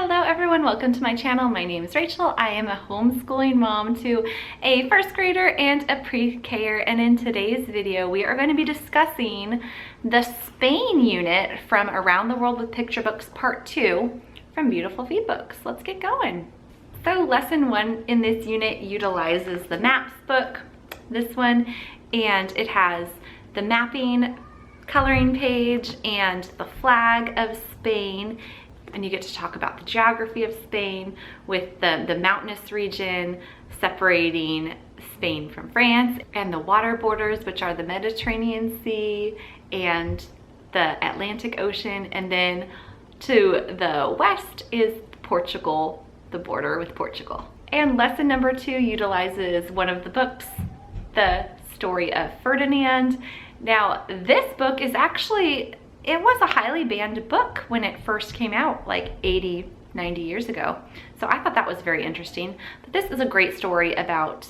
Hello everyone, welcome to my channel. My name is Rachel. I am a homeschooling mom to a first grader and a pre-Ker, and in today's video we are going to be discussing the Spain unit from Around the World with Picture Books Part 2 from Beautiful Feet Books. Let's get going. So lesson 1 in this unit utilizes the maps book, this one, and it has the mapping coloring page and the flag of Spain. And you get to talk about the geography of Spain with the mountainous region separating Spain from France, and the water borders, which are the Mediterranean Sea and the Atlantic Ocean. And then to the west is Portugal, the border with Portugal. And lesson number 2 utilizes one of the books, the story of Ferdinand. Now, this book is actually, it was a highly banned book when it first came out, like 80, 90 years ago. So I thought that was very interesting. But this is a great story about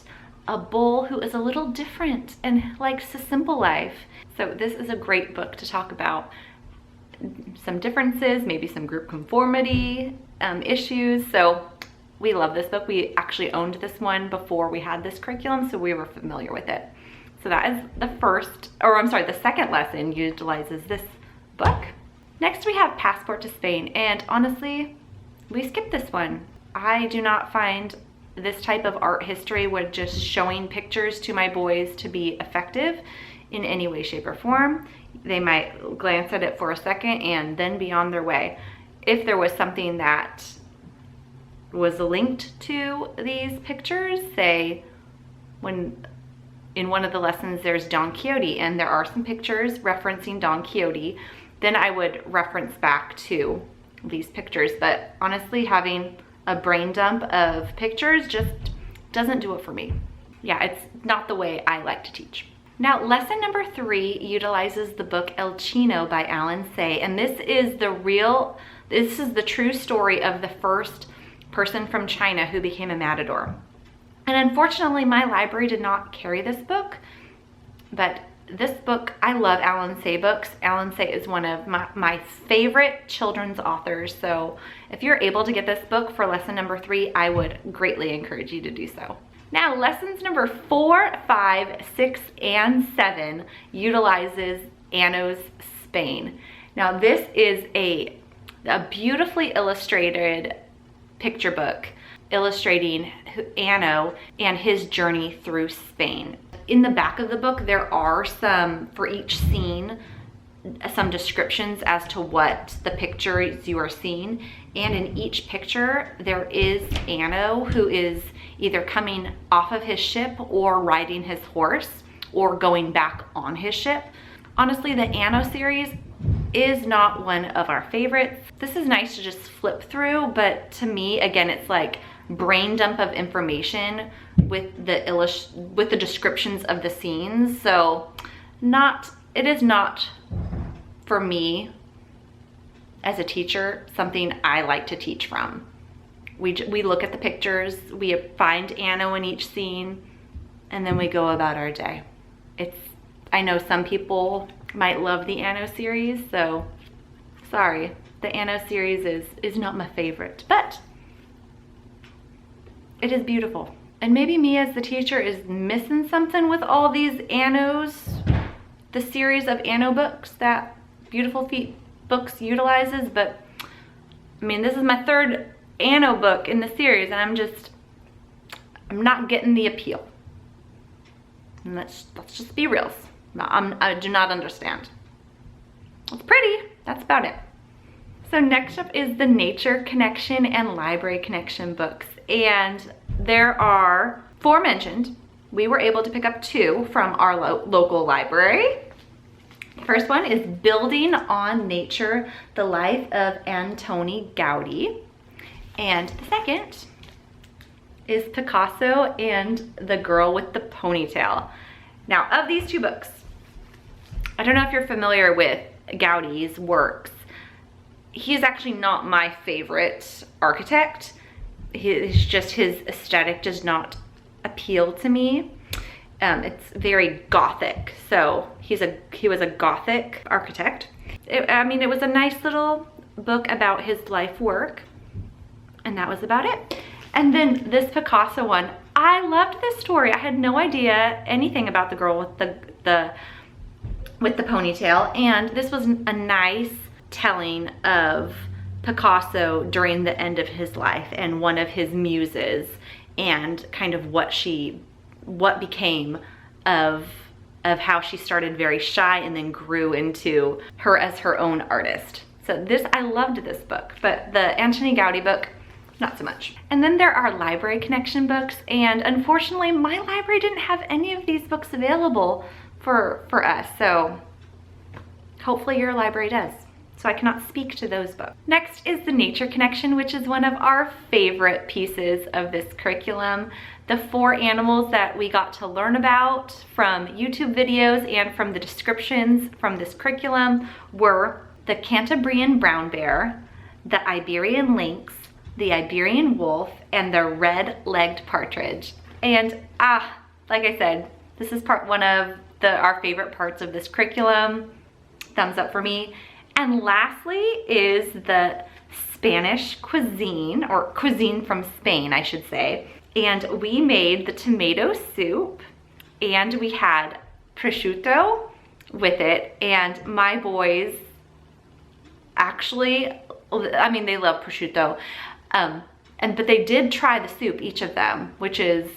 a bull who is a little different and likes a simple life. So this is a great book to talk about some differences, maybe some group conformity issues. So we love this book. We actually owned this one before we had this curriculum, so we were familiar with it. So that is the second lesson utilizes this book. Next we have Passport to Spain, and honestly, we skipped this one. I do not find this type of art history with just showing pictures to my boys to be effective in any way, shape, or form. They might glance at it for a second and then be on their way. If there was something that was linked to these pictures, say when in one of the lessons there's Don Quixote and there are some pictures referencing Don Quixote, then I would reference back to these pictures. But honestly, having a brain dump of pictures just doesn't do it for me. Yeah, it's not the way I like to teach. Now, lesson number 3 utilizes the book El Chino by Alan Say, and this is the true story of the first person from China who became a matador. And unfortunately, my library did not carry this book, but this book, I love Alan Say books. Alan Say is one of my favorite children's authors. So if you're able to get this book for lesson number 3, I would greatly encourage you to do so. Now, lessons number 4, 5, 6, and 7 utilizes Anno's Spain. Now, this is a beautifully illustrated picture book illustrating Anno and his journey through Spain. In the back of the book, there are for each scene, some descriptions as to what the pictures you are seeing. And in each picture, there is Anno, who is either coming off of his ship or riding his horse or going back on his ship. Honestly, the Anno series is not one of our favorites. This is nice to just flip through, but to me, again, it's like brain dump of information with the descriptions of the scenes. So it is not for me as a teacher something I like to teach from. We look at the pictures, we find Anno in each scene, and then we go about our day. I know some people might love the Anno series, so sorry, the Anno series is not my favorite, but it is beautiful. And maybe me as the teacher is missing something with all these Annos, the series of Anno books that Beautiful Feet Books utilizes. But I mean, this is my 3rd Anno book in the series, and I'm not getting the appeal. And let's just be real. I do not understand. It's pretty, that's about it. So next up is the Nature Connection and Library Connection books. And there are 4 mentioned. We were able to pick up 2 from our local library. The first one is Building on Nature, The Life of Antoni Gaudí. And the second is Picasso and the Girl with the Ponytail. Now, of these 2 books, I don't know if you're familiar with Gaudí's works. He's actually not my favorite architect. His aesthetic does not appeal to me. It's very Gothic. So he was a Gothic architect. It was a nice little book about his life work. And that was about it. And then this Picasso one, I loved this story. I had no idea anything about the girl with the ponytail, and this was a nice telling of Picasso during the end of his life and one of his muses, and kind of what became of how she started very shy and then grew into her as her own artist. So this, I loved this book, but the Antoni Gaudí book, not so much. And then there are library connection books, and unfortunately my library didn't have any of these books available for us, so hopefully your library does. So I cannot speak to those books. Next is the nature connection, which is one of our favorite pieces of this curriculum. The 4 animals that we got to learn about from YouTube videos and from the descriptions from this curriculum were the Cantabrian brown bear, the Iberian lynx, the Iberian wolf, and the red-legged partridge. And like I said, this is one of our favorite parts of this curriculum. Thumbs up for me. And lastly is the Spanish cuisine, or cuisine from Spain, I should say. And we made the tomato soup, and we had prosciutto with it, and my boys actually, I mean, they love prosciutto, but they did try the soup, each of them, which is,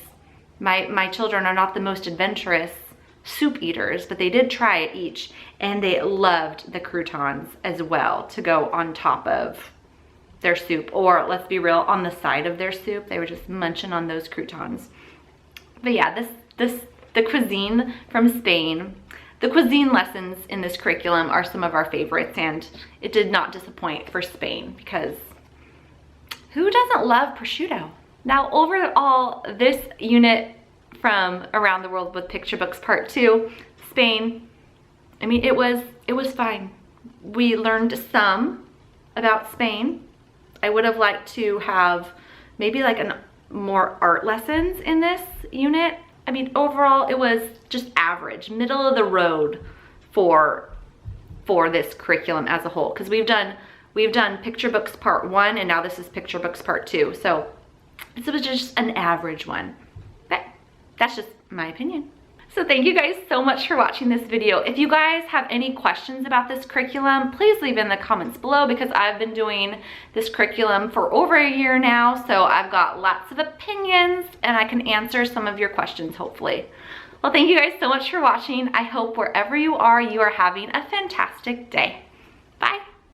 my children are not the most adventurous soup eaters, but they did try it each, and they loved the croutons as well to go on top of their soup, or let's be real, on the side of their soup. They were just munching on those croutons. But yeah, the cuisine from Spain, the cuisine lessons in this curriculum are some of our favorites, and it did not disappoint for Spain, because who doesn't love prosciutto? Now overall, this unit from Around the World with Picture Books Part 2, Spain, I mean, it was fine. We learned some about Spain. I would have liked to have maybe like more art lessons in this unit. I mean, overall, it was just average, middle of the road for this curriculum as a whole, because we've done Picture Books Part 1, and now this is Picture Books Part 2. So this was just an average one. But that's just my opinion. So thank you guys so much for watching this video. If you guys have any questions about this curriculum, please leave in the comments below, because I've been doing this curriculum for over a year now, so I've got lots of opinions, and I can answer some of your questions, hopefully. Well, thank you guys so much for watching. I hope wherever you are having a fantastic day. Bye.